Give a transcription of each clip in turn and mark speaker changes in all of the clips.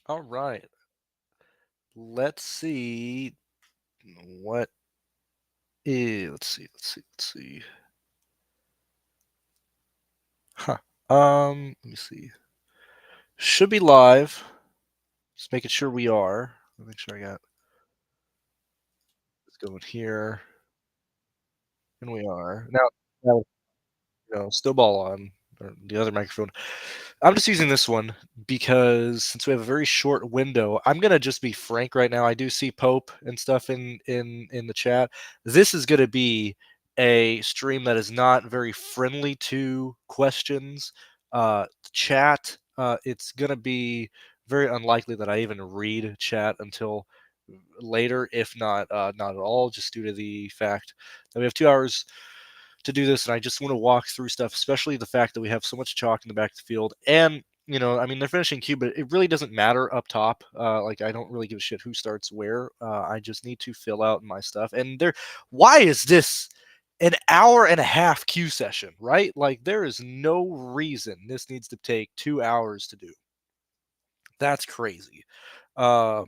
Speaker 1: All right. Let's see what is. Let's see. Huh. Let me see. Should be live. Just making sure we are. Let me make sure I got this going here. And we are. Now, still ball on or the other microphone. I'm just using this one because since we have a very short window, I'm gonna just be frank right now. I do see Pope and stuff in the chat. This is gonna be a stream that is not very friendly to questions. Chat. It's gonna be very unlikely that I even read chat until later, if not at all, just due to the fact that we have 2 hours to do this, and I just want to walk through stuff, especially the fact that we have so much chalk in the back of the field. And I mean, they're finishing Q, but it really doesn't matter up top. Like, I don't really give a shit who starts where. I just need to fill out my stuff. And why is this an hour and a half Q session, right? Like, there is no reason this needs to take 2 hours to do. That's crazy. But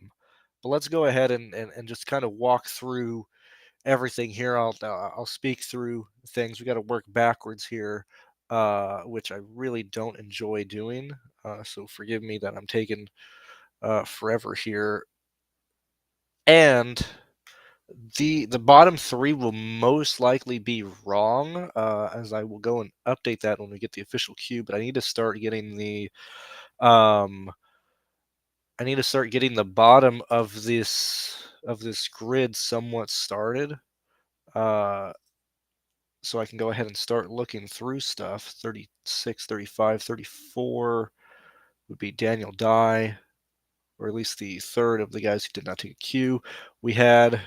Speaker 1: let's go ahead and just kind of walk through everything here. I'll speak through things. We got to work backwards here, which I really don't enjoy doing. So forgive me that I'm taking forever here. And the bottom three will most likely be wrong, as I will go and update that when we get the official queue. But I need to start getting the bottom of this grid somewhat started. So I can go ahead and start looking through stuff. 36, 35, 34 would be Daniel Dye, or at least the third of the guys who did not take a Q. We had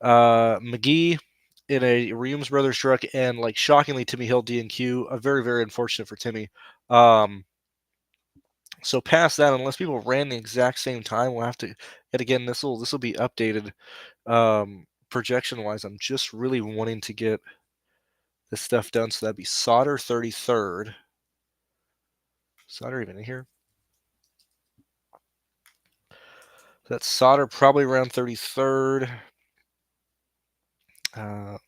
Speaker 1: McGee in a Reams Brothers truck, and like shockingly, Timmy Hill D and Q. Very, very unfortunate for Timmy. So past that, unless people ran the exact same time, we'll have to. Yet again, this will be updated projection wise. I'm just really wanting to get this stuff done. So that'd be Solder 33rd. Solder even in here? So that's Solder probably around 33rd.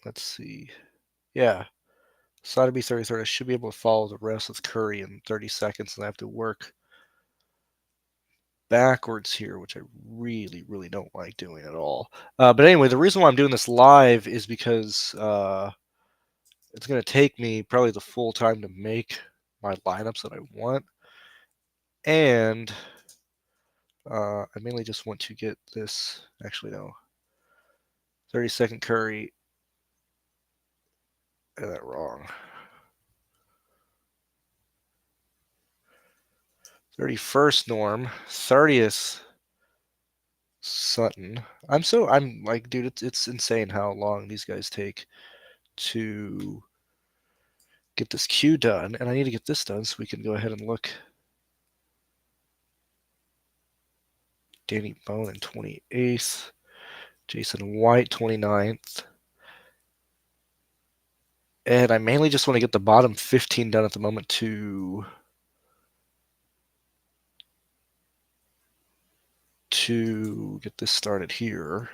Speaker 1: Let's see. Yeah. Solder be 33rd. I should be able to follow the rest with Curry in 30 seconds, and I have to work backwards here, which I really, really don't like doing at all. But anyway, the reason why I'm doing this live is because it's going to take me probably the full time to make my lineups that I want. And I mainly just want to get this. Actually, no. 30-second Curry. I got that wrong. 31st Norm. 30th Sutton. I'm like, dude, it's insane how long these guys take to get this queue done, and I need to get this done so we can go ahead and look. Danny Bone in 28th. Jason White 29th. And I mainly just want to get the bottom 15 done at the moment to get this started here.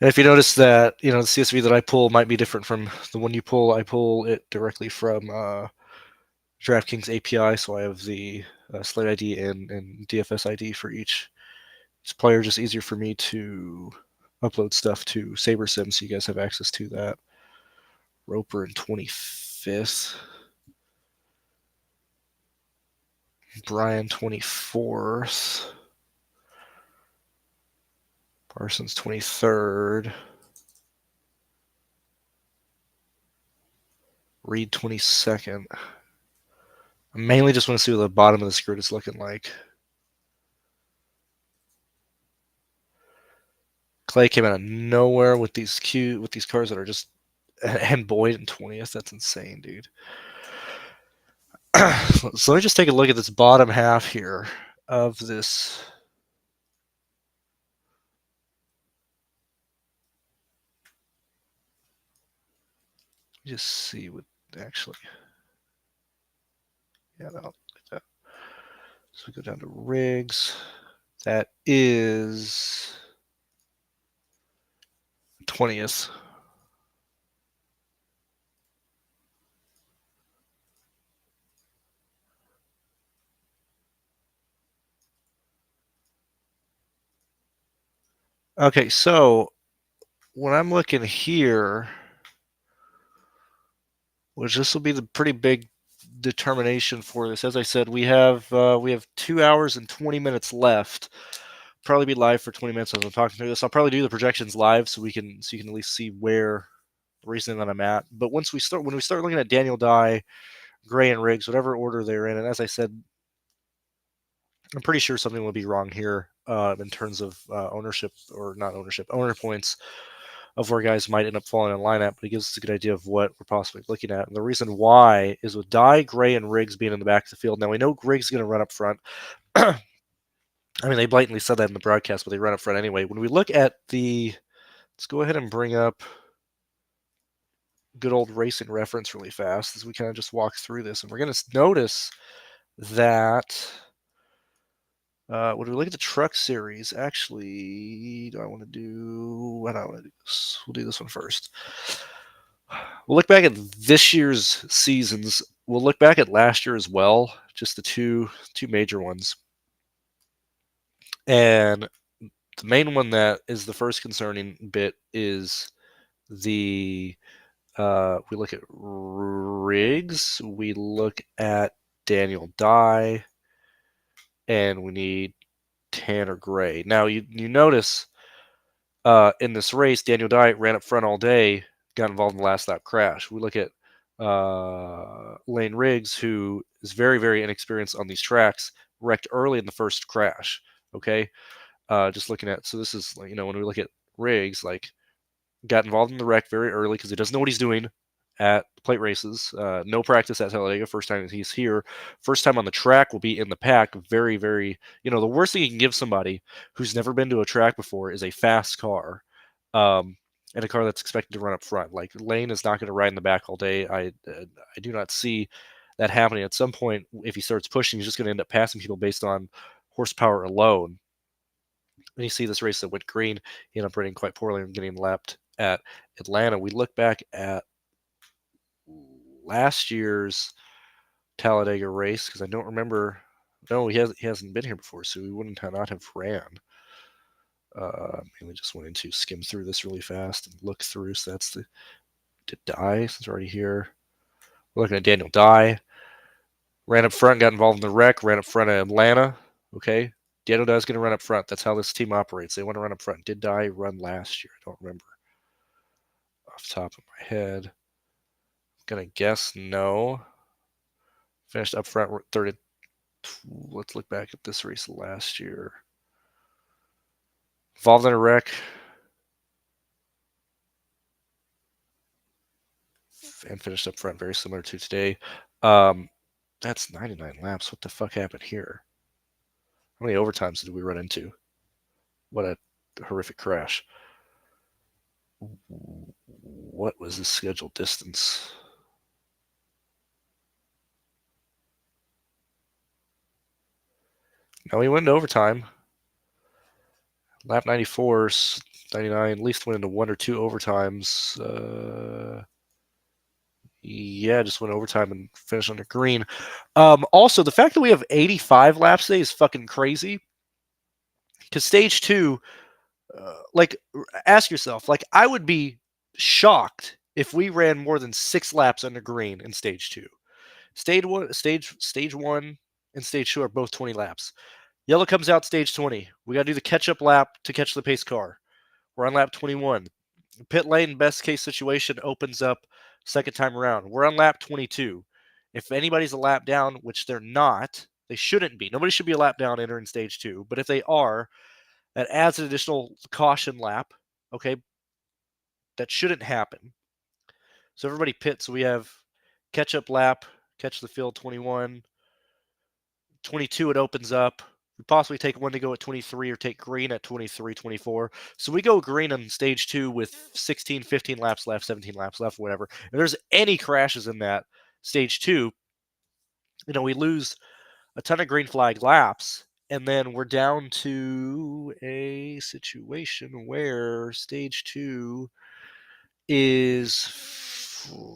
Speaker 1: And if you notice that, the CSV that I pull might be different from the one you pull. I pull it directly from DraftKings API, so I have the Slate ID and DFS ID for each player. Just easier for me to upload stuff to SaberSim, so you guys have access to that. Roper in 25th. Brian 24th. Parsons 23rd. Reed 22nd. I mainly just want to see what the bottom of the grid is looking like. Clay came out of nowhere with these cars that are just, and Boyd in 20th. That's insane, dude. So let me just take a look at this bottom half here of this. Just see what actually. Yeah, no, like that. So we go down to rigs. That is 20th. Okay, so when I'm looking here, which this will be the pretty big determination for this. As I said, we have 2 hours and 20 minutes left. Probably be live for 20 minutes as I'm talking through this. I'll probably do the projections live so you can at least see where the reasoning that I'm at. But when we start looking at Daniel Dye, Gray, and Riggs, whatever order they're in, and as I said, I'm pretty sure something will be wrong here in terms of ownership or not ownership, owner points of where guys might end up falling in line at, but it gives us a good idea of what we're possibly looking at. And the reason why is with Dye, Gray, and Riggs being in the back of the field. Now we know Riggs is going to run up front. I mean, they blatantly said that in the broadcast, but they run up front anyway. When we look at let's go ahead and bring up good old racing reference really fast as we kind of just walk through this, and we're going to notice that when we look at the truck series, actually, do I want to do what I want to do? We'll do this one first. We'll look back at this year's seasons. We'll look back at last year as well, just the two major ones. And the main one that is the first concerning bit is we look at Riggs, we look at Daniel Dye, and we need Tanner Gray. Now you notice in this race, Daniel Dye ran up front all day, got involved in the last lap crash. We look at Lane Riggs, who is very, very inexperienced on these tracks, wrecked early in the first crash. Okay, just looking at, so this is, when we look at Riggs, got involved in the wreck very early because he doesn't know what he's doing at plate races. No practice at Talladega. First time he's here. First time on the track will be in the pack. Very, very, the worst thing you can give somebody who's never been to a track before is a fast car. And a car that's expected to run up front. Like, Lane is not going to ride in the back all day. I do not see that happening. At some point, if he starts pushing, he's just going to end up passing people based on horsepower alone. And you see this race that went green, he ended up running quite poorly and getting lapped at Atlanta. We look back at last year's Talladega race because I don't remember. No, he hasn't been here before, so he wouldn't not have ran. And we just went into skim through this really fast and look through. So that's did Dye since we're already here. We're looking at Daniel Dye. Ran up front, got involved in the wreck. Ran up front at Atlanta. Okay, Daniel Dye's going to run up front. That's how this team operates. They want to run up front. Did Dye run last year? I don't remember off the top of my head. I'm gonna guess no. Finished up front, third. Let's look back at this race last year. Involved in a wreck. And finished up front, very similar to today. That's 99 laps. What the fuck happened here? How many overtimes did we run into? What a horrific crash. What was the scheduled distance? No, we went into overtime. Lap 94, 99, at least went into one or two overtimes. Yeah, just went overtime and finished under green. Also, the fact that we have 85 laps today is fucking crazy. Because stage two, ask yourself, I would be shocked if we ran more than 6 laps under green in stage two. Stage one and stage two are both 20 laps. Yellow comes out stage 20. We got to do the catch-up lap to catch the pace car. We're on lap 21. Pit lane, best case situation, opens up second time around. We're on lap 22. If anybody's a lap down, which they're not, they shouldn't be. Nobody should be a lap down entering stage two. But if they are, that adds an additional caution lap. Okay, that shouldn't happen. So everybody pits. We have catch-up lap, catch the field 21. 22, it opens up. We possibly take one to go at 23 or take green at 23, 24. So we go green on stage two with 16, 15 laps left, 17 laps left, whatever. If there's any crashes in that stage two, we lose a ton of green flag laps, and then we're down to a situation where stage two is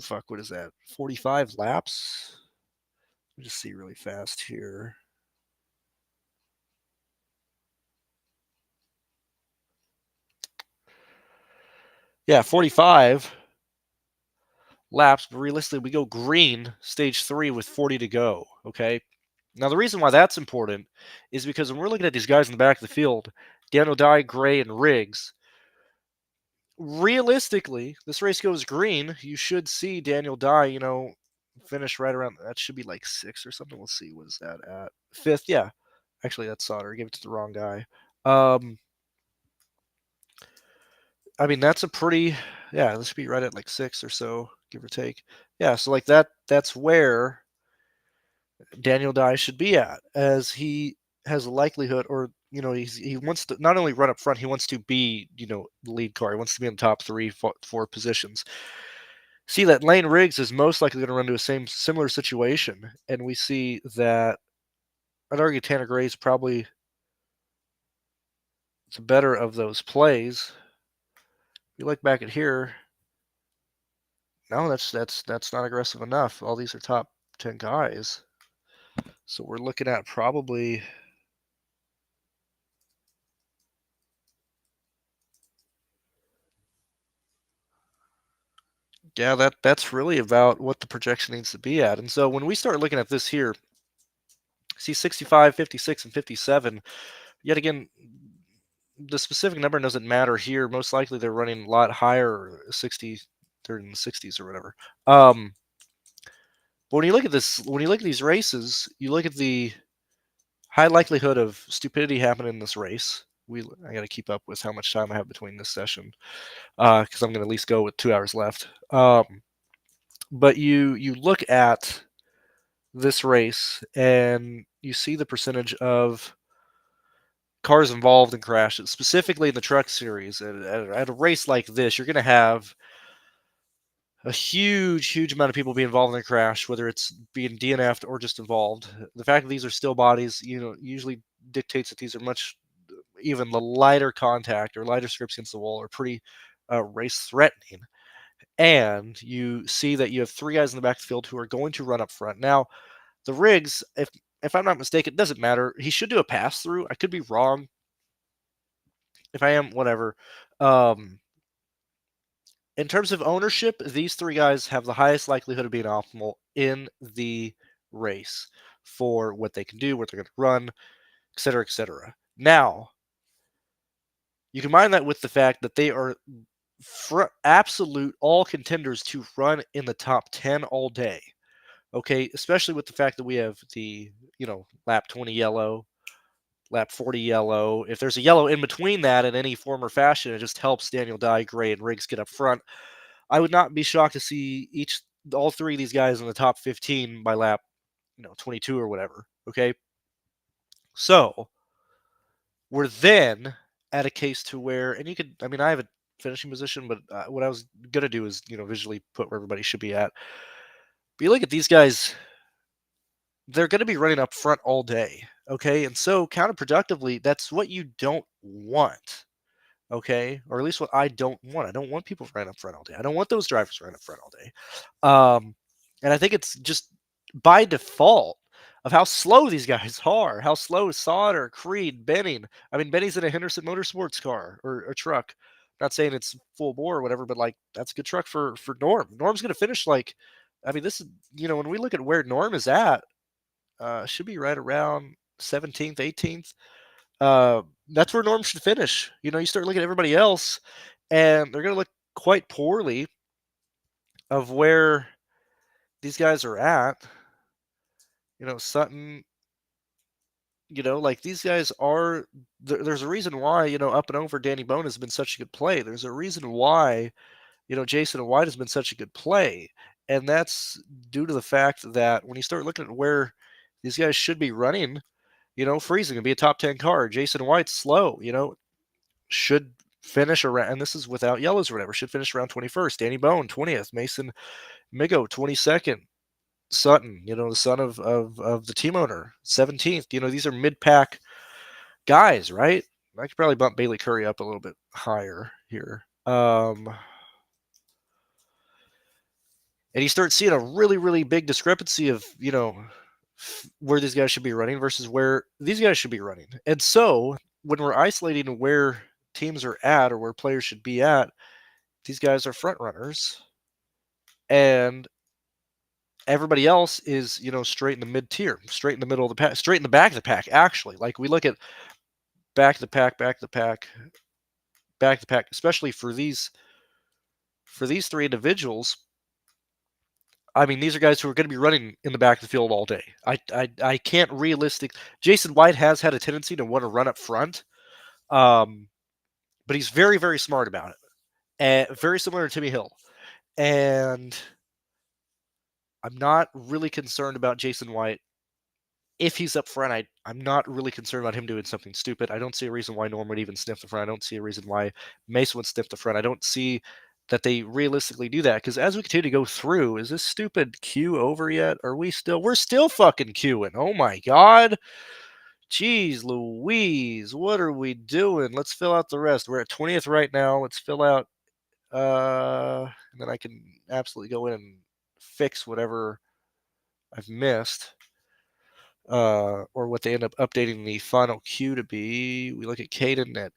Speaker 1: fuck, what is that? 45 laps? Let me just see really fast here. Yeah, 45 laps, but realistically, we go green stage three with 40 to go. Okay. Now, the reason why that's important is because when we're looking at these guys in the back of the field, Daniel Dye, Gray, and Riggs, realistically, this race goes green. You should see Daniel Dye, finish right around. That should be like sixth or something. Let's see. What is that at? Fifth. Yeah. Actually, that's Sauter. I gave it to the wrong guy. I mean, that's a pretty, yeah, this should be right at like six or so, give or take. Yeah, so like that's where Daniel Dye should be at, as he has a likelihood, or he wants to not only run up front, he wants to be the lead car. He wants to be in the top three, four positions. See that Lane Riggs is most likely going to run into a similar situation, and we see that I'd argue Tanner Gray is probably the better of those plays. If you look back at here, no, that's not aggressive enough. All these are top 10 guys. So we're looking at probably, yeah, that's really about what the projection needs to be at. And so when we start looking at this here, see 65, 56, and 57, yet again, the specific number doesn't matter here. Most likely they're running a lot higher, 60, they're in the 60s or whatever. But when you look at this, when you look at these races, you look at the high likelihood of stupidity happening in this race. I got to keep up with how much time I have between this session, because I'm going to at least go with 2 hours left. But you look at this race and you see the percentage of cars involved in crashes, specifically in the truck series. At a race like this, you're going to have a huge amount of people be involved in a crash, whether it's being DNF'd or just involved. The fact that these are still bodies, usually dictates that these are much, even the lighter contact or lighter scripts against the wall are pretty race threatening. And you see that you have three guys in the back of the field who are going to run up front. Now, the Riggs, if I'm not mistaken, it doesn't matter. He should do a pass through. I could be wrong. If I am, whatever. In terms of ownership, these three guys have the highest likelihood of being optimal in the race for what they can do, what they're going to run, et cetera, et cetera. Now, you combine that with the fact that they are absolute all contenders to run in the top 10 all day. Okay, especially with the fact that we have the, lap 20 yellow, lap 40 yellow. If there's a yellow in between that in any form or fashion, it just helps Daniel Dye, Gray, and Riggs get up front. I would not be shocked to see all three of these guys in the top 15 by lap, 22 or whatever. Okay. So we're then at a case to where, and I have a finishing position, but what I was going to do is, visually put where everybody should be at. But you look at these guys, they're going to be running up front all day. Okay. And so counterproductively, that's what you don't want. Okay. Or at least what I don't want. I don't want people running up front all day. I don't want those drivers running up front all day. And I think it's just by default of how slow these guys are. How slow is Sauter, Creed, Benning. I mean, Benny's in a Henderson Motorsports car or a truck. Not saying it's full bore or whatever, but like that's a good truck for Norm. Norm's going to finish like, I mean, this is, when we look at where Norm is at, should be right around 17th, 18th. That's where Norm should finish. You start looking at everybody else, and they're going to look quite poorly of where these guys are at. Sutton, like these guys are, there's a reason why, up and over Danny Bone has been such a good play. There's a reason why, Jason White has been such a good play. And that's due to the fact that when you start looking at where these guys should be running, Freezing can be a top 10 car. Jason White's slow, should finish around, and this is without yellows or whatever, should finish around 21st. Danny Bone, 20th. Mason Migo, 22nd. Sutton, the son of the team owner, 17th. These are mid pack guys, right? I could probably bump Bailey Curry up a little bit higher here. And you start seeing a really, really big discrepancy of, where these guys should be running versus where these guys should be running. And so when we're isolating where teams are at or where players should be at, these guys are front runners. And everybody else is, straight in the mid tier, straight in the middle of the pack, straight in the back of the pack, actually. Like we look at back of the pack, back of the pack, back of the pack, especially for these three individuals. I mean, these are guys who are going to be running in the back of the field all day. I can't realistic. Jason White has had a tendency to want to run up front, but he's very, very smart about it, and very similar to Timmy Hill. And I'm not really concerned about Jason White. If he's up front, I'm not really concerned about him doing something stupid. I don't see a reason why Norm would even sniff the front. I don't see a reason why Mason would sniff the front. I don't see that they realistically do that, because as we continue to go through, is this stupid queue over yet? We're still fucking queuing. Oh my God. Jeez Louise, what are we doing? Let's fill out the rest. We're at 20th right now. Let's fill out, and then I can absolutely go in and fix whatever I've missed. Or what they end up updating the final queue to be. We look at Caden at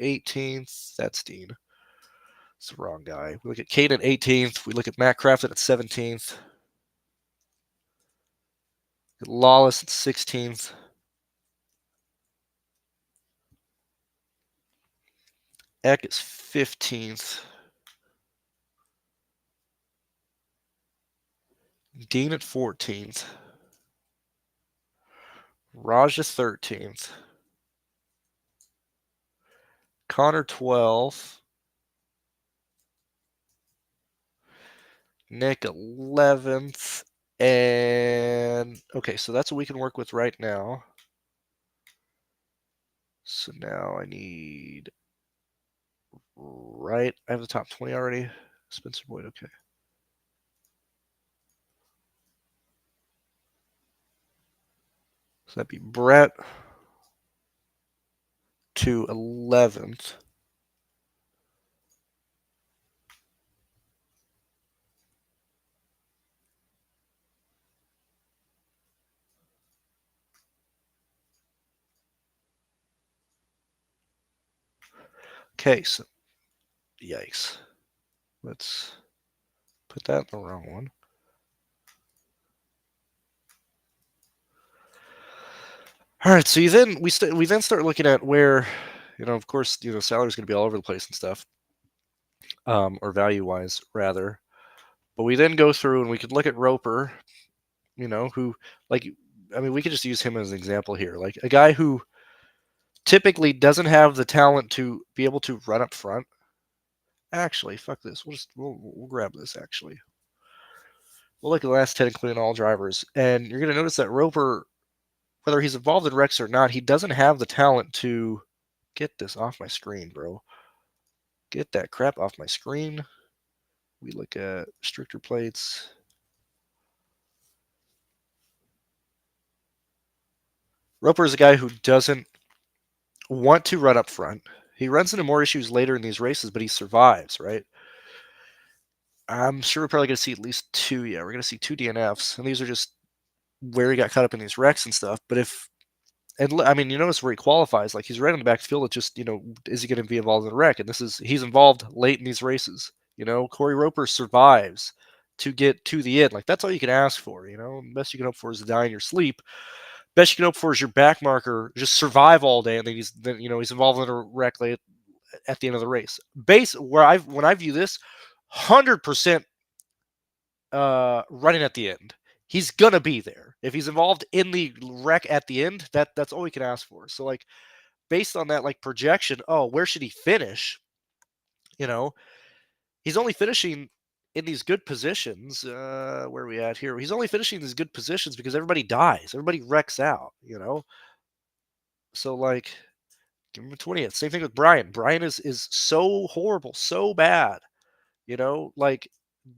Speaker 1: 18th. That's Dean. It's the wrong guy. We look at Caden at 18th. We look at Matt Crafton at 17th. Lawless at 16th. Eck is 15th. Dean at 14th. Raj is 13th. Connor 12th. Nick 11th. And okay, so that's what we can work with right now. So now I need I have the top 20 already. Spencer Boyd, okay. So that'd be Brett to 11th. Okay, so yikes. Let's put that in the wrong one. All right, so we then start looking at where, of course, salary is going to be all over the place and stuff, or value-wise rather. But we then go through and we could look at Roper, who, like, I mean, we could just use him as an example here, like a guy who typically doesn't have the talent to be able to run up front. Actually, fuck this. We'll grab this. Actually, we'll look at the last 10, including all drivers, and you're going to notice that Roper, whether he's involved in wrecks or not, he doesn't have the talent to get this off my screen, bro. Get that crap off my screen. We look at restrictor plates. Roper is a guy who doesn't want to run up front. He runs into more issues later in these races, but he survives, right? I'm sure we're probably going to see at least two. Yeah, we're going to see two DNFs, and these are just where he got caught up in these wrecks and stuff. But I mean, you notice where he qualifies, like he's right on the back field. It's just, is he going to be involved in a wreck? And he's involved late in these races. Corey Roper survives to get to the end. Like, that's all you can ask for. The best you can hope for is to die in your sleep. Best you can hope for is your back marker just survive all day, and then he's involved in a wreck late at the end of the race. When I view this, 100% running at the end. He's gonna be there. If he's involved in the wreck at the end, that's all we can ask for. So, like, based on that, like, projection, where should he finish? He's only finishing in these good positions. Where are we at here? He's only finishing these good positions because everybody dies. Everybody wrecks out, So, like, give him a 20th. Same thing with Brian. Brian is so horrible, so bad. Like,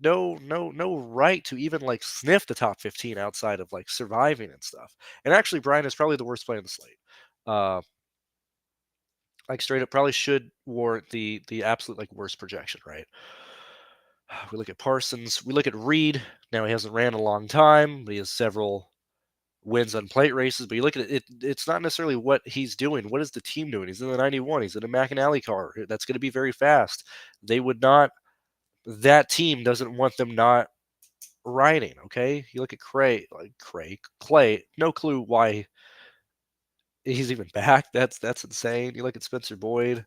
Speaker 1: no right to even like sniff the top 15 outside of like surviving and stuff. And actually, Brian is probably the worst play in the slate. Uh, like straight up, probably should warrant the absolute like worst projection, right? We look at Parsons. We look at Reed. Now he hasn't ran in a long time, but he has several wins on plate races. But you look at it, it's not necessarily what he's doing. What is the team doing? He's in the 91. He's in a McAnally car. That's going to be very fast. They would not. That team doesn't want them not riding. Okay, you look at Clay. No clue why he's even back. That's insane. You look at Spencer Boyd.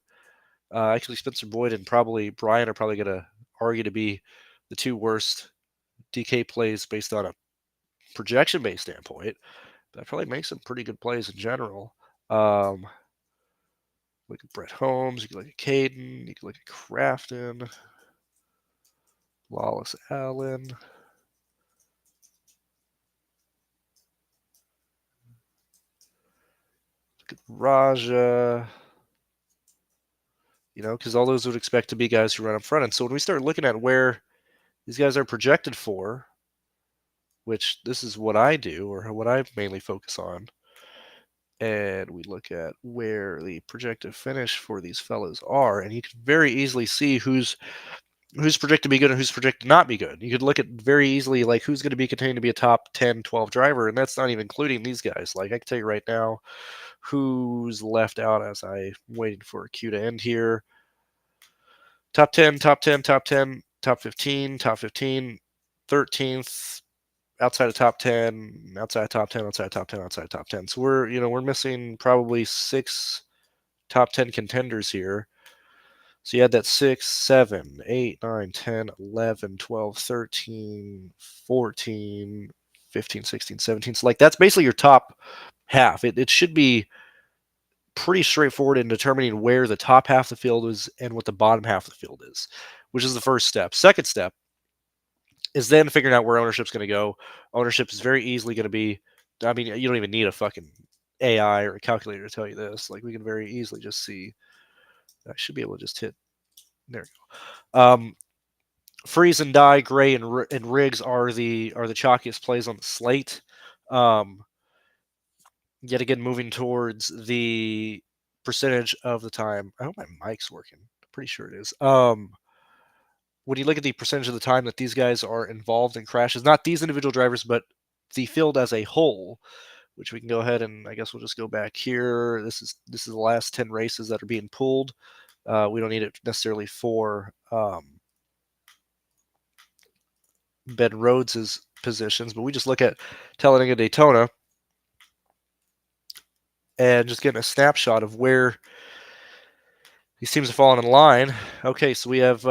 Speaker 1: Actually, Spencer Boyd and probably Brian are probably going to argue to be the two worst DK plays based on a projection based standpoint. That probably makes some pretty good plays in general. Um, look at Brett Holmes. You can look at Caden. You can look at Crafton. Lawless Allen. Look at Raja. You know, because all those would expect to be guys who run up front. And so when we start looking at where these guys are projected for, which this is what I do or what I mainly focus on, and we look at where the projected finish for these fellows are, and you can very easily see who's projected to be good and who's projected to not be good. You could look at very easily like who's going to be continuing to be a top 10, 12 driver, and that's not even including these guys. Like I can tell you right now who's left out as I'm waiting for a cue to end here. Top 10, top 10, top 10, top 15, top 15, 13th, outside of top 10, outside of top 10, outside of top 10, outside of top 10. So we're missing probably 6 top 10 contenders here. So you had that 6, 7, 8, 9, 10, 11, 12, 13, 14, 15, 16, 17. So like that's basically your top half. It should be pretty straightforward in determining where the top half of the field is and what the bottom half of the field is, which is the first step. Second step is then figuring out where ownership's going to go. Ownership is very easily going to be, I mean, you don't even need a fucking AI or a calculator to tell you this. Like we can very easily just see. I should be able to just hit. There we go. Freeze and Die, Gray, and Riggs are the chalkiest plays on the slate. Yet again, moving towards the percentage of the time. I hope my mic's working. I'm pretty sure it is. When you look at the percentage of the time that these guys are involved in crashes, not these individual drivers, but the field as a whole, which we can go ahead and I guess we'll just go back here. This is the last 10 races that are being pulled. We don't need it necessarily for Ben Rhodes's positions, but we just look at Talladega Daytona and just getting a snapshot of where these teams have fallen in line. Okay, so we have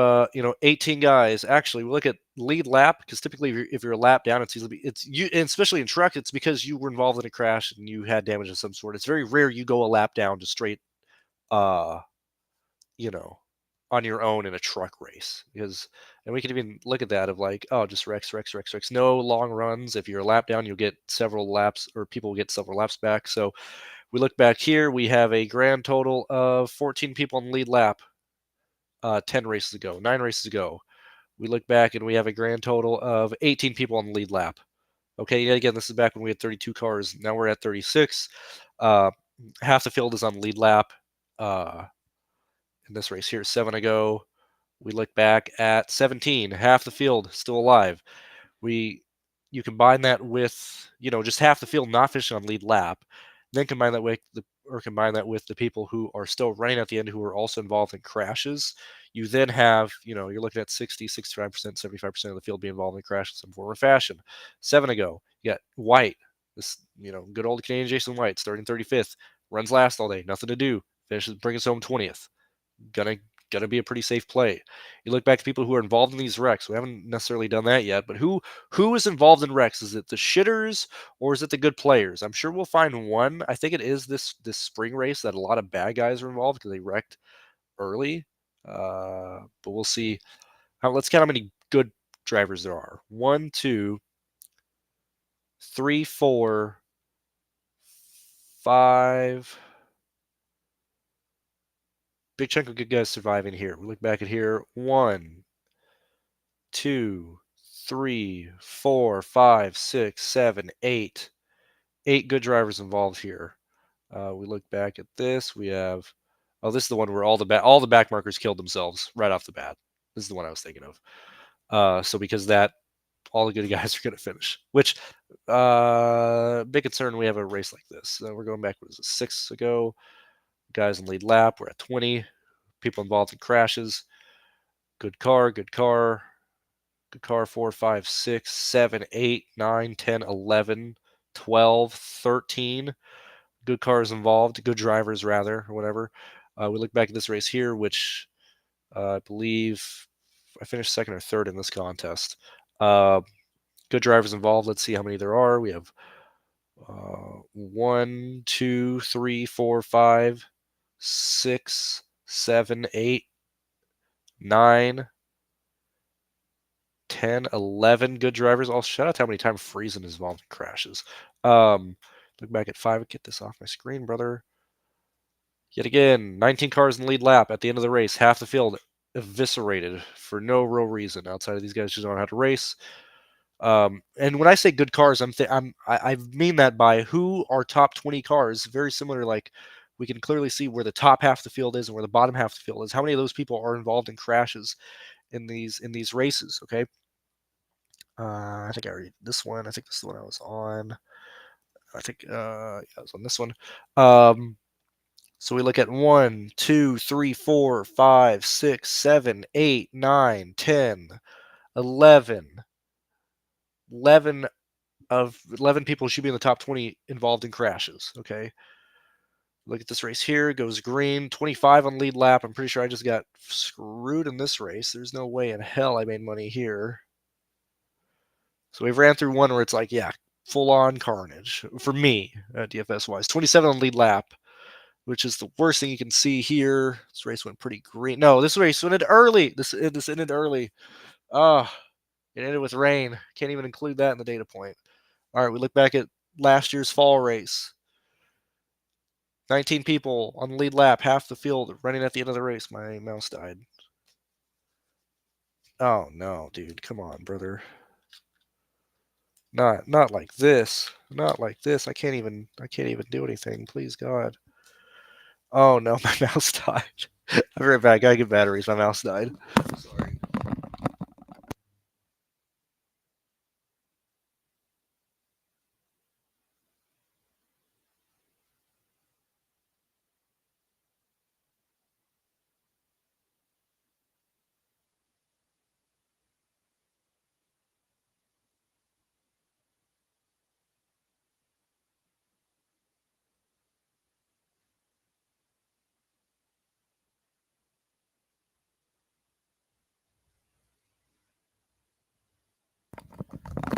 Speaker 1: 18 guys. Actually, we look at lead lap because typically if you're a lap down, it's you, and especially in truck, it's because you were involved in a crash and you had damage of some sort. It's very rare you go a lap down to straight, uh, you know, on your own in a truck race and we can even look at that of like, oh, just Rex. No long runs. If you're a lap down, you'll get several laps or people will get several laps back. So we look back here, we have a grand total of 14 people in the lead lap, 10 races ago, 9 races ago. We look back and we have a grand total of 18 people on the lead lap. Okay, again, this is back when we had 32 cars. Now we're at 36. Half the field is on the lead lap. In this race here, 7 ago. We look back at 17, half the field still alive. You combine that with just half the field not finishing on lead lap, then combine that with the people who are still running at the end who are also involved in crashes. You then have you're looking at 60, 65%, 75% of the field being involved in crashes in some form or fashion. 7 ago, you got White, this good old Canadian Jason White, starting 35th, runs last all day, nothing to do, finishes, brings us home 20th. Gonna be a pretty safe play. You look back to people who are involved in these wrecks. We haven't necessarily done that yet, but who is involved in wrecks? Is it the shitters or is it the good players? I'm sure we'll find one. I think it is this spring race that a lot of bad guys are involved because they wrecked early. But we'll see. Let's count how many good drivers there are. 1, 2, 3, 4, 5. Big chunk of good guys surviving here. We look back at here. 1, 2, 3, 4, 5, 6, 7, 8. 8 good drivers involved here. We look back at this. We have, oh, this is the one where all the back markers killed themselves right off the bat. This is the one I was thinking of. So because that, all the good guys are going to finish. Which, big concern. We have a race like this. So we're going back. What is it? 6 ago. Guys in lead lap. We're at 20. People involved in crashes. Good car. Good car. Good car. 4, 5, 6, 7, 8, 9, 10, 11, 12, 13. Good cars involved, good drivers rather, or whatever. We look back at this race here, which I believe I finished second or third in this contest. Good drivers involved. Let's see how many there are. We have 1, 2, 3, 4, 5, 6, 7, 8, 9, 10, 11 good drivers. Also, shout out to how many times Friesen is involved in crashes. Look back at 5. Get this off my screen, brother. Yet again, 19 cars in the lead lap at the end of the race. Half the field eviscerated for no real reason outside of these guys just don't know how to race. And when I say good cars, I mean that by who are top 20 cars. Very similar, like we can clearly see where the top half of the field is and where the bottom half of the field is. How many of those people are involved in crashes in these races? Okay. I think I already this one. I think this is the one I was on. I think yeah, I was on this one. So we look at 1, 2, 3, 4, 5, 6, 7, 8, 9, 10, 11. 11 of 11 people should be in the top 20 involved in crashes. Okay. Look at this race here. It goes green. 25 on lead lap. I'm pretty sure I just got screwed in this race. There's no way in hell I made money here. So we ran through one where it's like, yeah, full on carnage for me, DFS wise. 27 on lead lap, which is the worst thing you can see here. This race went pretty green. No, this race ended early. This ended early. Oh, it ended with rain. Can't even include that in the data point. All right, we look back at last year's fall race. 19 people on the lead lap, half the field running at the end of the race. My mouse died. Oh no, dude, come on, brother. Not like this. Not like this. I can't even do anything. Please God. Oh no, my mouse died. I'll be right back. I get batteries. My mouse died. Sorry.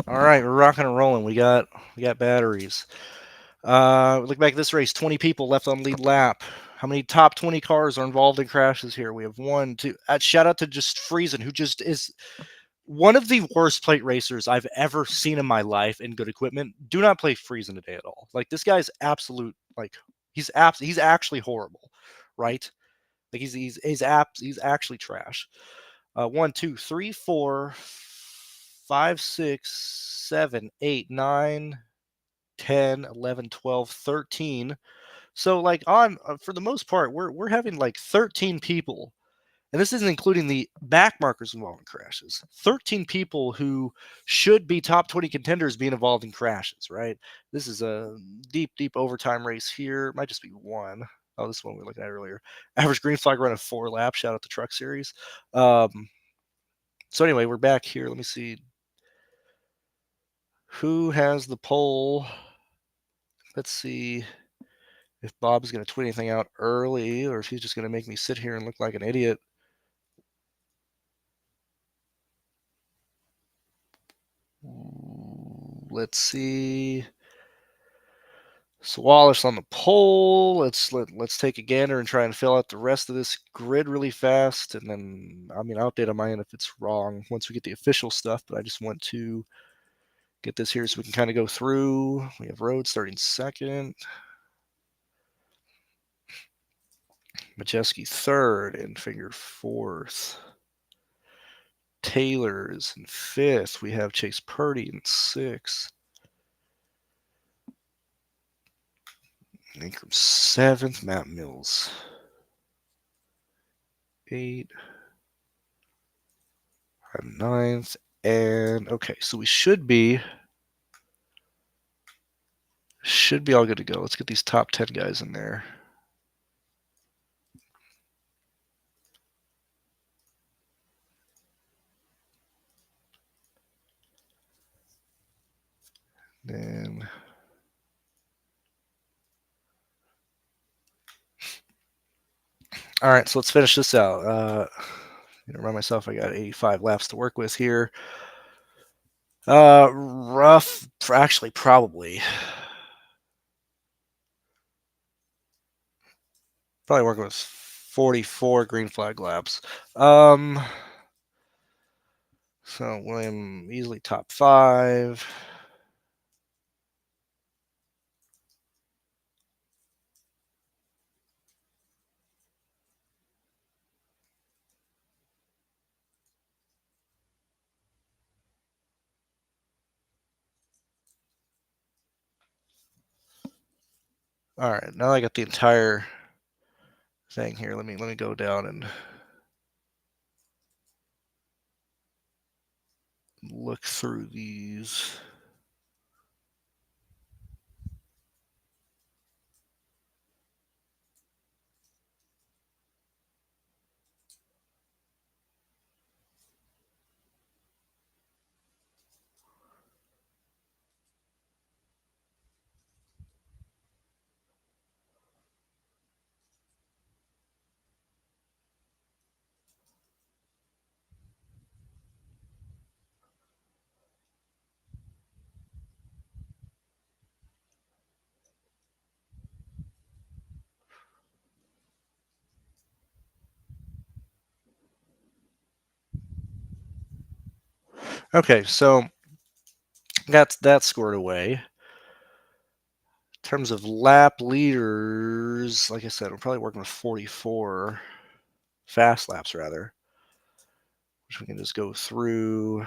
Speaker 1: All right, we're rocking and rolling. We got batteries. Look back at this race. 20 people left on lead lap. How many top 20 cars are involved in crashes here? We have 1, 2. Shout out to just Friesen, who just is one of the worst plate racers I've ever seen in my life in good equipment. Do not play Friesen today at all. Like this guy's absolute, like he's actually horrible, right? Like he's actually trash. 1, 2, 3, 4, 5, 6, 7, 8, 9, 10, 11, 12, 13. So like on for the most part, we're having like 13 people, and this isn't including the back markers involved in crashes. 13 people who should be top 20 contenders being involved in crashes, right? This is a deep overtime race here. It might just be one. Oh, this one we were looking at earlier. Average green flag run of 4 laps. Shout out to Truck Series. So anyway, we're back here. Let me see. Who has the poll? Let's see if Bob's going to tweet anything out early or if he's just going to make me sit here and look like an idiot. Let's see. So Wallace on the poll. Let's take a gander and try and fill out the rest of this grid really fast, and then I'll update on my end if it's wrong once we get the official stuff. But I just want to get this here so we can kind of go through. We have Rhodes starting second, Majeski third, and Finger fourth. Taylor is in 5th. We have Chase Purdy in 6th. Ingram 7th. Matt Mills 8. I'm 9th. And okay, so we should be all good to go. Let's get these top 10 guys in there. Then all right, so let's finish this out. Remind myself I got 85 laps to work with here. Rough, actually, probably working with 44 green flag laps. So William easily top 5. All right, now I got the entire thing here. Let me go down and look through these. Okay, so that's that scored away. In terms of lap leaders, like I said, we're probably working with 44 fast laps rather, which we can just go through.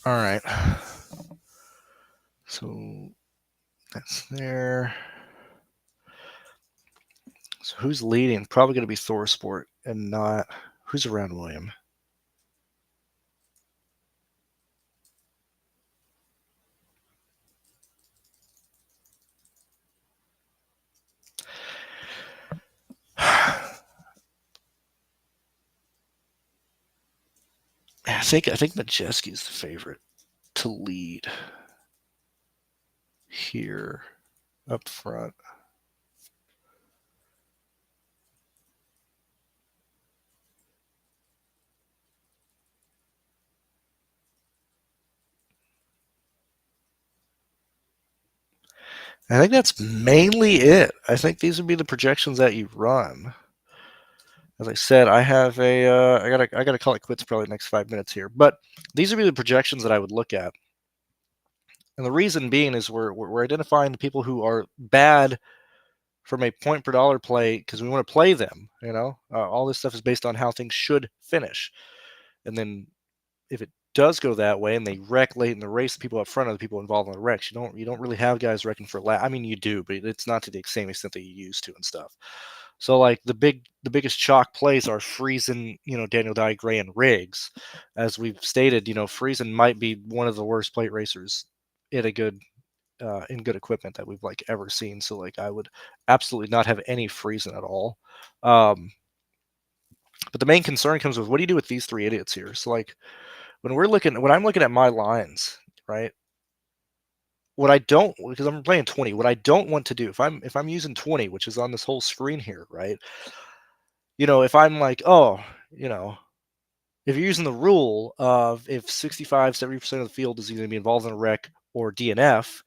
Speaker 1: All right. So that's there. So who's leading? Probably going to be Thor Sport and not who's around William. I think Majeski's the favorite to lead here up front. I think that's mainly it. I think these would be the projections that you run. As I said, I have I gotta call it quits probably the next 5 minutes here. But these would be the projections that I would look at. And the reason being is we're identifying the people who are bad from a point per dollar play because we want to play them. All this stuff is based on how things should finish. And then if it does go that way and they wreck late in the race, the people up front are the people involved in the wrecks. You don't really have guys wrecking for lap. I mean, you do, but it's not to the same extent that you used to and stuff. So like the biggest chalk plays are Friesen, Daniel Dye, Gray, and Riggs. As we've stated, Friesen might be one of the worst plate racers in good equipment that we've like ever seen. So like I would absolutely not have any Friesen at all. But the main concern comes with what do you do with these 3 idiots here? So like when I'm looking at my lines, right? what I don't, because I'm playing 20, what I don't want to do if I'm using 20, which is on this whole screen here, right? If I'm like, oh, you know, if you're using the rule of if 65, 70% of the field is either going to be involved in a wreck or DNF,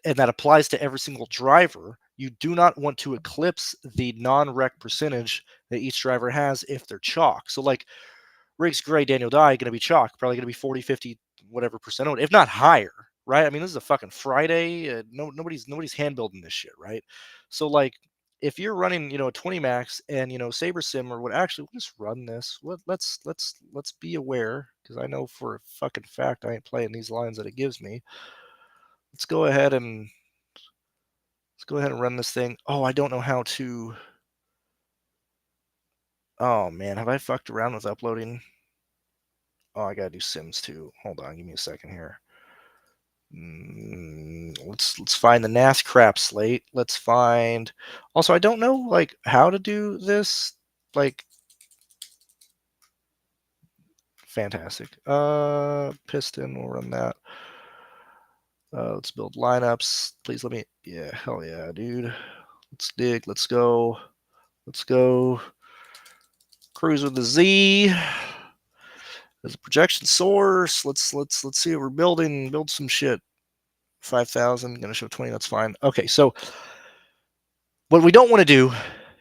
Speaker 1: and that applies to every single driver, you do not want to eclipse the non-wreck percentage that each driver has if they're chalk. So like Riggs, Gray, Daniel Dye going to be chalk, probably going to be 40, 50, whatever percent owned, if not higher, right? I mean, this is a fucking Friday. Nobody's hand building this shit, right? So like, if you're running, a 20 max and Saber Sim or what, actually, we'll just run this. Let's be aware, because I know for a fucking fact I ain't playing these lines that it gives me. Let's go ahead and run this thing. Oh, I don't know how to. Oh man, have I fucked around with uploading? Oh, I gotta do Sims too. Hold on, give me a second here. Let's find the NASCAR slate. Let's find. Also, I don't know like how to do this. Like, fantastic. Piston. We'll run that. Let's build lineups. Please let me. Yeah, hell yeah, dude. Let's dig. Let's go. Let's go. Cruise with the Z. As a projection source. Let's see what we're building. Build some shit. 5,000. Gonna show 20. That's fine. Okay, so what we don't want to do,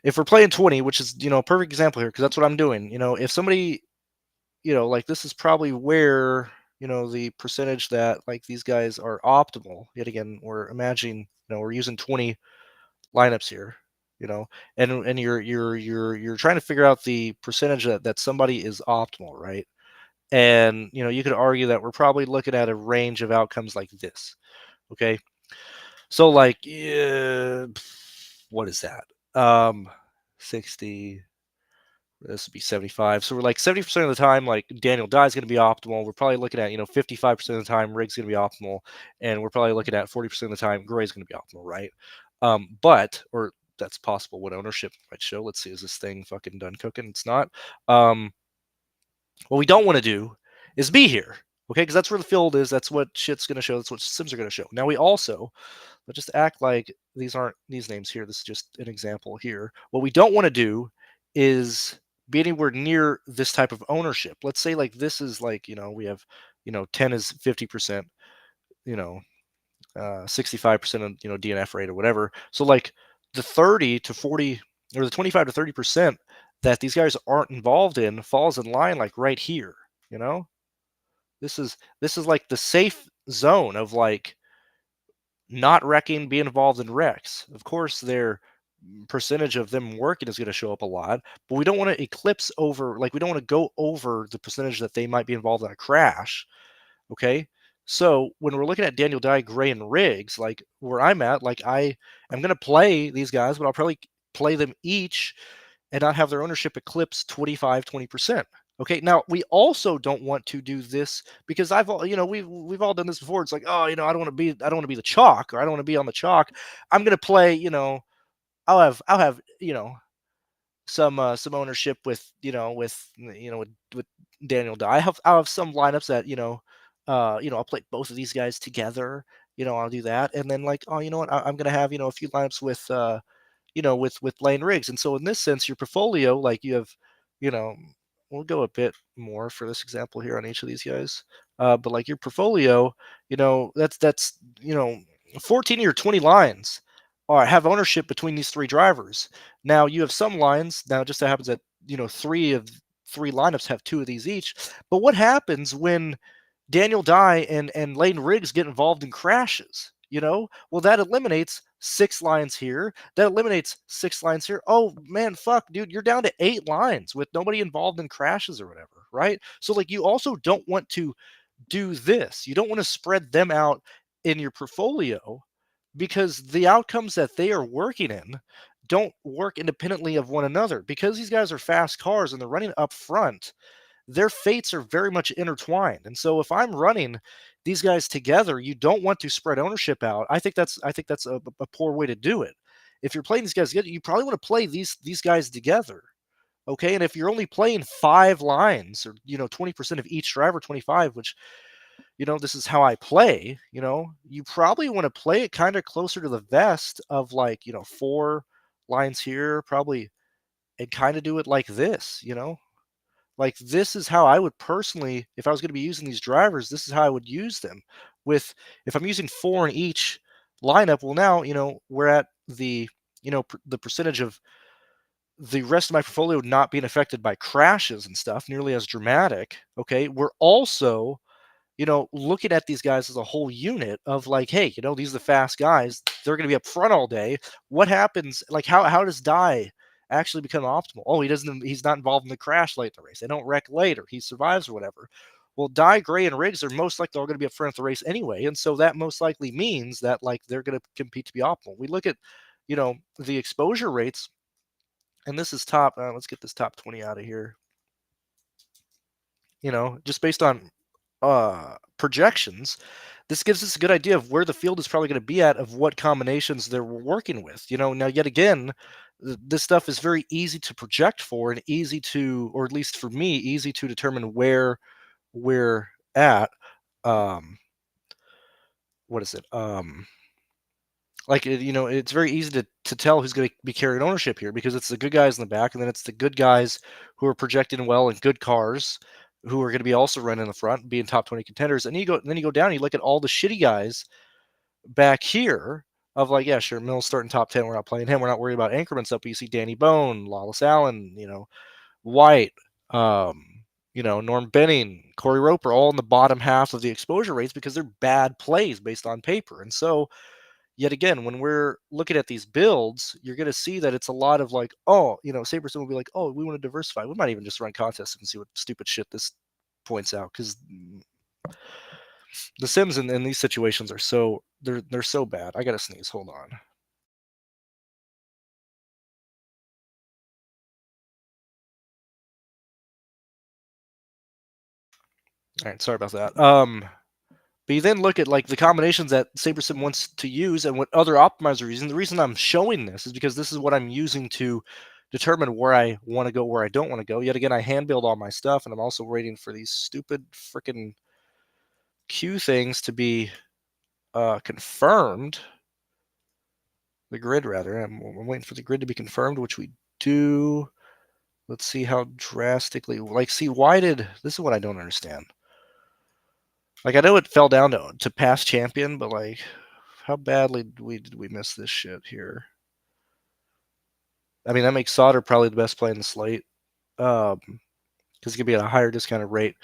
Speaker 1: if we're playing 20, which is a perfect example here, because that's what I'm doing. If somebody, like this is probably where the percentage that like these guys are optimal. Yet again, we're imagining, we're using 20 lineups here, and you're trying to figure out the percentage that somebody is optimal, right? And you could argue that we're probably looking at a range of outcomes like this. Okay, so like, what is that? 60. This would be 75. So we're like 70% of the time, like Daniel Dye is going to be optimal. We're probably looking at 55% of the time Riggs going to be optimal, and we're probably looking at 40% of the time Gray is going to be optimal, right? Or that's possible what ownership might show. Let's see, is this thing fucking done cooking? It's not. What we don't want to do is be here, okay? Because that's where the field is. That's what shit's going to show. That's what sims are going to show. Now we also, but just act like these aren't these names here. This is just an example here. What we don't want to do is be anywhere near this type of ownership. Let's say like this is like, we have, 10 is 50%, 65% of, DNF rate or whatever. So like the 30 to 40 or the 25 to 30% that these guys aren't involved in falls in line like right here, you know? This is like the safe zone of like not wrecking, being involved in wrecks. Of course, their percentage of them working is going to show up a lot, but we don't want to eclipse over, like, we don't want to go over the percentage that they might be involved in a crash. Okay. So when we're looking at Daniel Dye, Gray, and Riggs, like where I'm at, like I am going to play these guys, but I'll probably play them each and not have their ownership eclipse 25, 20%. Okay, now we also don't want to do this because we've all done this before. It's like, oh, I don't want to be the chalk, or I don't want to be on the chalk. I'm gonna play, I'll have some ownership with with Daniel Dye. I'll have some lineups that I'll play both of these guys together. I'll do that, and then like, oh, you know what, I'm gonna have a few lineups with with Lane Riggs. And so in this sense, your portfolio, like you have, you know, we'll go a bit more for this example here on each of these guys. But like your portfolio, that's 14 or 20 lines or have ownership between these three drivers. Now you have some lines. Now it just so happens that three lineups have two of these each. But what happens when Daniel Dye and Lane Riggs get involved in crashes? Well, that eliminates 6 lines here. That eliminates 6 lines here. Oh man, fuck, dude, you're down to 8 lines with nobody involved in crashes or whatever, right? So like, you also don't want to do this. You don't want to spread them out in your portfolio because the outcomes that they are working in don't work independently of one another. Because these guys are fast cars and they're running up front, their fates are very much intertwined. And so if I'm running these guys together, you don't want to spread ownership out. I think that's a poor way to do it. If you're playing these guys together, you probably want to play these guys together. Okay. And if you're only playing 5 lines or 20% of each driver, 25, which this is how I play, you probably want to play it kind of closer to the vest of like, 4 lines here, probably, and kind of do it like this. Like this is how I would personally, if I was going to be using these drivers, this is how I would use them. With if I'm using 4 in each lineup, well now, we're at the percentage of the rest of my portfolio not being affected by crashes and stuff nearly as dramatic. Okay. We're also, looking at these guys as a whole unit of like, hey, these are the fast guys. They're going to be up front all day. What happens? Like, how does Die actually become optimal? Oh, he's not involved in the crash late in the race. They don't wreck later. He survives or whatever. Well, Die, Gray, and Riggs are most likely all going to be up front of the race anyway. And so that most likely means that like they're going to compete to be optimal. We look at, the exposure rates, and this is top. Let's get this top 20 out of here. Just based on projections, this gives us a good idea of where the field is probably going to be at, of what combinations they're working with. Now yet again, this stuff is very easy to project for, and easy to, or at least for me, easy to determine where we're at. Um, what is it? Like it's very easy to tell who's going to be carrying ownership here, because it's the good guys in the back, and then it's the good guys who are projecting well in good cars, who are going to be also running in the front, being top 20 contenders. And then you go down, and you look at all the shitty guys back here, of like, yeah, sure, Mills starting top 10, we're not playing him, we're not worried about increments up. But you see Danny Bone, Lawless Allen, White, Norm Benning, Corey Roper, all in the bottom half of the exposure rates, because they're bad plays based on paper. And so yet again, when we're looking at these builds, you're going to see that it's a lot of like, oh, Saberson will be like, oh, we want to diversify. We might even just run contests and see what stupid shit this points out, because the Sims in these situations are they're so bad. I gotta sneeze. Hold on. All right, sorry about that. But you then look at like the combinations that SaberSim wants to use and what other optimizers are using. The reason I'm showing this is because this is what I'm using to determine where I want to go, where I don't want to go. Yet again, I hand build all my stuff, and I'm also waiting for these stupid freaking queue things to be confirmed. The grid, rather. I'm waiting for the grid to be confirmed, which we do. Let's see how drastically. Like, see, why did this is what I don't understand. Like, I know it fell down to past champion, but like, how badly did we miss this shit here? I mean, that makes Sauter probably the best play in the slate, because he could be at a higher discounted rate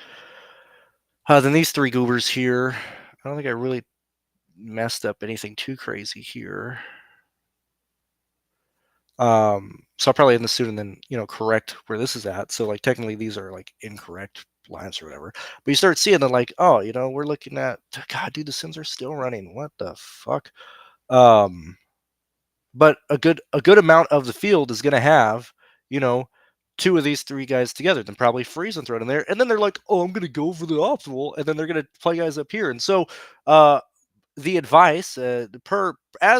Speaker 1: than these 3 goobers here. I don't think I really messed up anything too crazy here. So I'll probably end the suit and then correct where this is at. So like technically these are like incorrect lines or whatever. But you start seeing that like, oh, we're looking at, God, dude, the Sims are still running. What the fuck? But a good amount of the field is gonna have, 2 of these 3 guys together, then probably Freeze and throw it in there. And then they're like, oh, I'm gonna go for the optimal, and then they're gonna play guys up here. And so the advice, as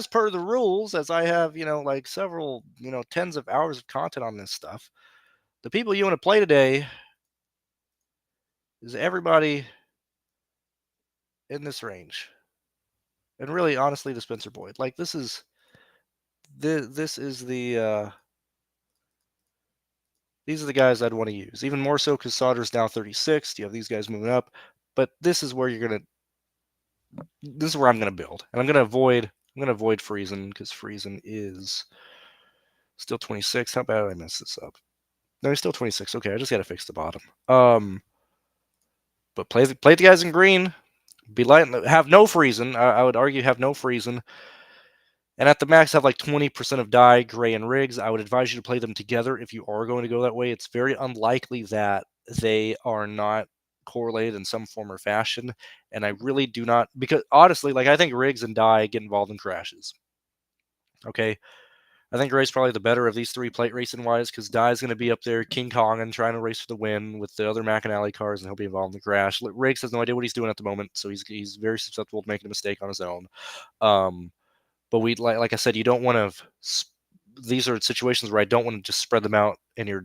Speaker 1: per the rules, as I have like several tens of hours of content on this stuff, the people you want to play today is everybody in this range, and really honestly the Spencer Boyd. Like this is the these are the guys I'd want to use, even more so because Sauter's now 36. You have these guys moving up, but this is where this is where I'm gonna build, and I'm gonna avoid Friesen, because Friesen is still 26. How bad did I mess this up? No, he's still 26. Okay, I just gotta fix the bottom. But play the guys in green. Be light. Have no Friesen. I would argue have no Friesen. And at the max, have like 20% of Die, Gray, and Riggs. I would advise you to play them together if you are going to go that way. It's very unlikely that they are not correlated in some form or fashion. And I really do not, because honestly, like I think Riggs and Die get involved in crashes. Okay. I think Gray's probably the better of these 3 plate racing wise, because Dye's going to be up there King Kong and trying to race for the win with the other McAnally cars, and he'll be involved in the crash. Riggs has no idea what he's doing at the moment, so he's very susceptible to making a mistake on his own. But we like I said, you don't want to. These are situations where I don't want to just spread them out in your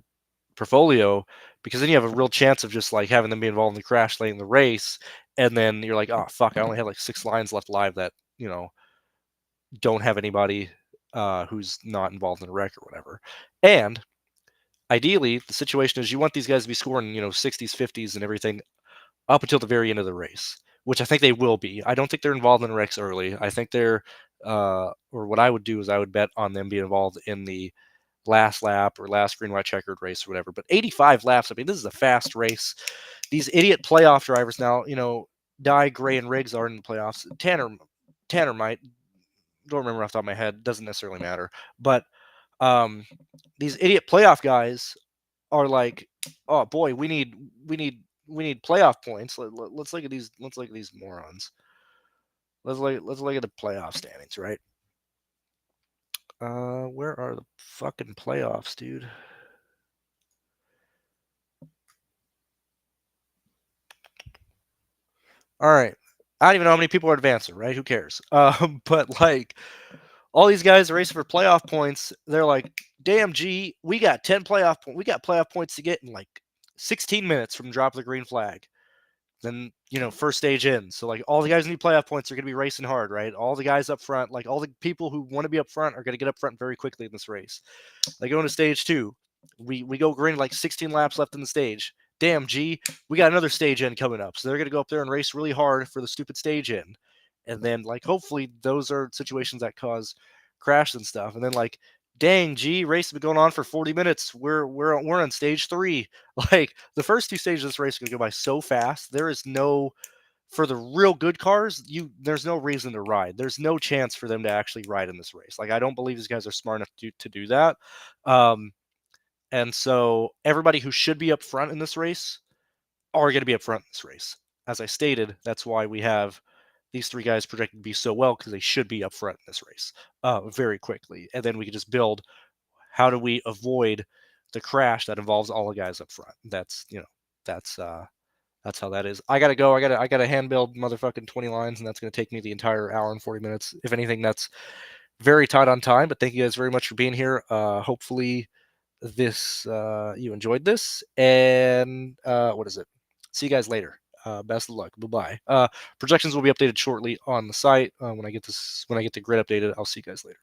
Speaker 1: portfolio, because then you have a real chance of just like having them be involved in the crash late in the race, and then you're like, oh fuck, I only have like 6 lines left live that don't have anybody who's not involved in a wreck or whatever. And ideally, the situation is you want these guys to be scoring 60s, 50s, and everything up until the very end of the race, which I think they will be. I don't think they're involved in wrecks early. I think they're, or what I would do is I would bet on them being involved in the last lap or last green, white, checkered race or whatever. But 85 laps, I mean, this is a fast race. These idiot playoff drivers now, Dye, Gray, and Riggs are in the playoffs. Tanner might. Don't remember off the top of my head. Doesn't necessarily matter. But these idiot playoff guys are like, oh boy, we need playoff points. Let's look at these. Let's look at these morons. Let's look at the playoff standings, right? Where are the fucking playoffs, dude? All right. I don't even know how many people are advancing, right? Who cares? But like all these guys are racing for playoff points. They're like, damn, G, we got 10 playoff points. We got playoff points to get in like 16 minutes from drop of the green flag. Then first stage in. So like all the guys who need playoff points are going to be racing hard, right? All the guys up front, like all the people who want to be up front, are going to get up front very quickly in this race. They go into stage 2. We go green, like 16 laps left in the stage. Damn, G, we got another stage in coming up. So they're going to go up there and race really hard for the stupid stage in. And then like hopefully those are situations that cause crashes and stuff. And then like, dang, G, race has been going on for 40 minutes. We're on stage 3. Like the first 2 stages of this race are going to go by so fast. There is no, for the real good cars, there's no reason to ride. There's no chance for them to actually ride in this race. Like I don't believe these guys are smart enough to do that. And so everybody who should be up front in this race are going to be up front in this race. As I stated, that's why we have these 3 guys projected to be so well, because they should be up front in this race very quickly. And then we can just build, how do we avoid the crash that involves all the guys up front? That's how that is. I gotta go. I gotta hand build motherfucking 20 lines, and that's gonna take me the entire hour and 40 minutes. If anything, that's very tight on time. But thank you guys very much for being here. Hopefully, this you enjoyed this. And what is it? See you guys later. Best of luck. Bye bye. Projections will be updated shortly on the site. When I get the grid updated, I'll see you guys later.